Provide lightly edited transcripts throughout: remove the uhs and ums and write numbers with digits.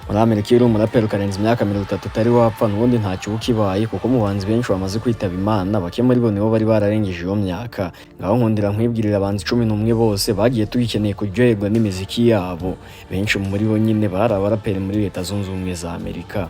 Muri Amerika iri umuraperi ukarenza imyaka 30 utari wapfa n'ubundi ntacyo ukibaye kuko mu banzi benshi bamaze kwitaba Imana bake muri bo nibo bari bararengeje iyo myaka. Ngaho nkundira nkwibwirira abanzi 11 bose bagiye tugikeneye kuryoherwa n'imiziki yabo. Benshi muri bo nyine bari abaraperi muri Leta Zunze Ubumwe za Amerika.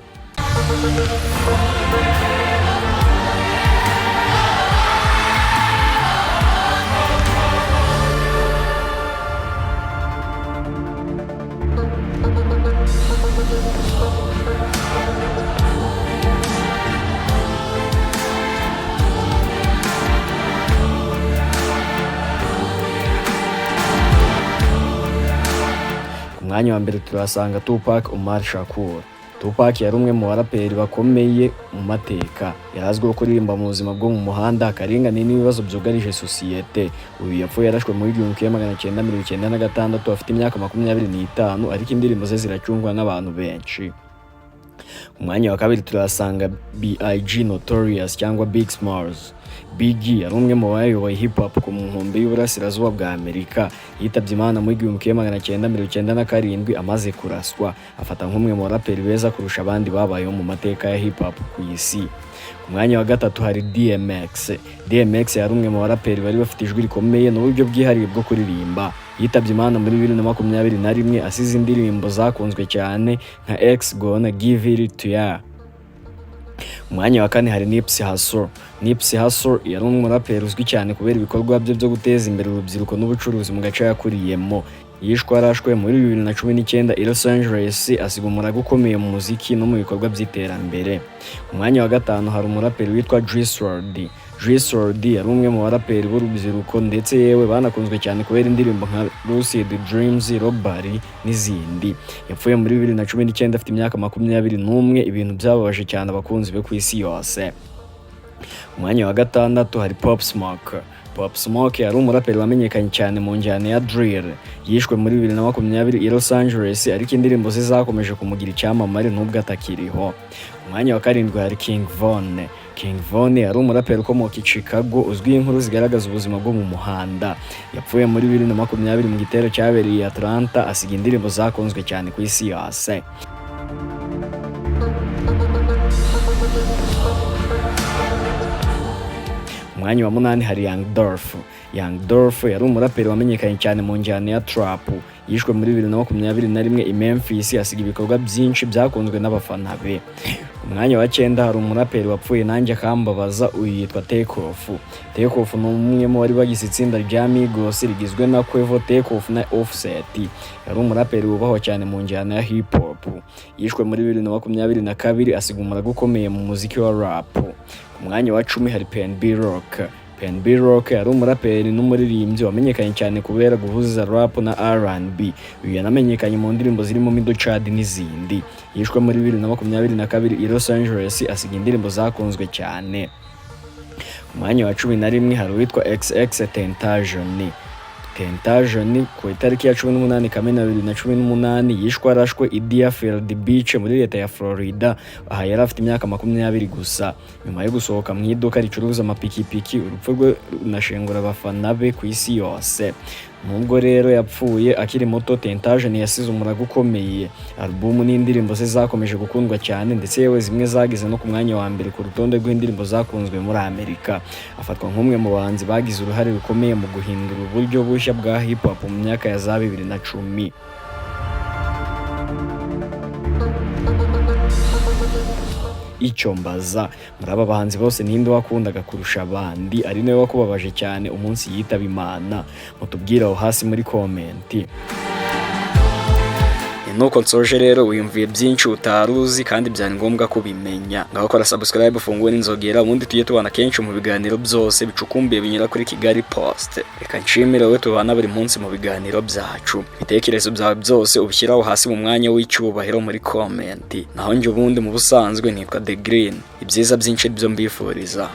Mwanya wa mbere turasanga Tupac Umar Shakur. Tupac yari umwe mu baraperi bakomeye mu mateka. Yarazwiho kuririmba mu buzima bwo mu muhanda, akarengane n'ibibazo byugarije sosiyete. Uyu yapfuye yarashwe muri 1996 afite imyaka 25 ariko indirimbo ze ziracungwa n'abantu benshi. Umwanya wa kabiri turasanga B.I.G Notorious cyangwa Big Smalls. Biggie yari umwe mu bayoboye hip hop ku nkombe y'uburasirazuba bwa Amerika. Yitabye Imana muri 1997 amaze kuraswa. Afata nk'umwe mu baraperi beza kurusha abandi babayeho mu mateka ya hip hop ku isi. Ku mwanya wa gatatu hari DMX. DMX yari umwe mu baraperi bari bafite ijwi rikomeye n'uburyo bwihariye bwo kuririmba. Yitabye Imana muri 2021 asize indirimbo zakunzwe cyane nka X Gonna Give It To Ya. Umwanya wa kane hari Nipsey Hussle. Nipsey Hussle yari umuraperi uzwi cyane kubera ibikorwa bye byo guteza imbere urubyiruko n'ubucuruzi mu gace yakuriyemo. Yishwe arashwe muri 2019 i Los Angeles, asiga umurago ukomeye mu muziki no mu bikorwa by'iterambere. Umwanya wa gatanu hari umuraperi witwa Juice WRLD. Juice WRLD yari umwe mu baraperi b'urubyiruko ndetse yewe banakunzwe cyane kubera indirimbo nka Lucid Dreams, Robbery n'izindi. Yapfuye muri 2019 afite imyaka 21, ibintu byababaje cyane abakunzi be ku isi yose. Umwanya wa gatandatu hari Pop Smoke. Pop Smoke yari umuraperi wamenyekanye cyane mu njyana ya drill. Yishwe muri 2020 i Los Angeles ariko indirimbo ze zakomeje kumugira icyamamare nubwo atakiriho. Umwanya wa karindwi hari King Von. King Von yari umuraperi ukomoka i Chicago uzwi inkuru zigaragaza ubuzima bwo mu muhanda. Yapfuye muri 2020 mu gitero cyabereye i Atlanta, asiga indirimbo zakunzwe cyane ku isi yose. Umwanya wa 8 hari Young Dolph. Young Dolph yari umuraperi wamenyekanye cyane mu njyana ya trap. Yishwe muri 2021 i Memphis, asiga ibikorwa byinshi byakunzwe n'abafana be. Umwanya wa 9 hari umuraperi wapfuye nanjye akambabaza, uyu yitwa Takeoff. Takeoff ni umwe mu bari bagize itsinda rya Migos rigizwe na Quavo, Takeoff na Offset. Yari umuraperi wubahwa cyane mu njyana ya hip hop. Yishwe muri 2022 asiga umurago ukomeye mu muziki wa rap. Umwanya wa 10 hari PNB Rock. PNB Rock yari umuraperi n'umuririmbyi wamenyekanye cyane kubera guhuza rap na R&B. Uyu yanamenyekanye mu ndirimbo zirimo Middle Child n'izindi. Yishwe muri 2022 i Los Angeles, asiga indirimbo zakunzwe cyane. Umwanya wa 11 hari witwa XXXTentacion. Tentacion ku itariki ya 18 Kamena 2018 yishwe arashwe i Deerfield Beach muri leta ya Florida. Aha yari afite imyaka 20 gusa. Nyuma yo gusohoka mu iduka ricuruza amapikipiki, urupfu rwe runashengura abafana be ku isi yose. Nubwo rero yapfuye akiri muto, Tentacion yasize umurago ukomeye. Album n'indirimbo ze zakomeje gukundwa cyane ndetse yewe zimwe zagize no ku mwanya wa mbere ku rutonde rw'indirimbo zakunzwe muri Amerika. Afatwa nk'umwe mu bahanzi bagize uruhare rukomeye mu guhindura uburyo bushya bwa hip hop mu myaka ya za 2010. Icyo mbaza, muri aba bahanzi bose ninde wakundaga kurusha abandi, ari nawe wakubabaje cyane umunsi yitaba Imana? Mutubwire aho hasi muri komenti. Nuko nsoje rero wiyumviye byinshi utaruzi kandi byari ngombwa kubimenya. Ngaho kora subscribe, ufunguwe n'inzogera, ubundi tujye tubana kenshi mu biganiro byose bicukumbuye binyura kuri Kigali Post. Reka nshimire wowe tubana buri munsi mu biganiro byacu. Ibitekerezo byawe byose ubishyiraho hasi mu mwanya w'icyubahiro muri komenti. Naho njye ubundi mu busanzwe nitwa The Green. Ibyiza byinshi byo mbifuriza.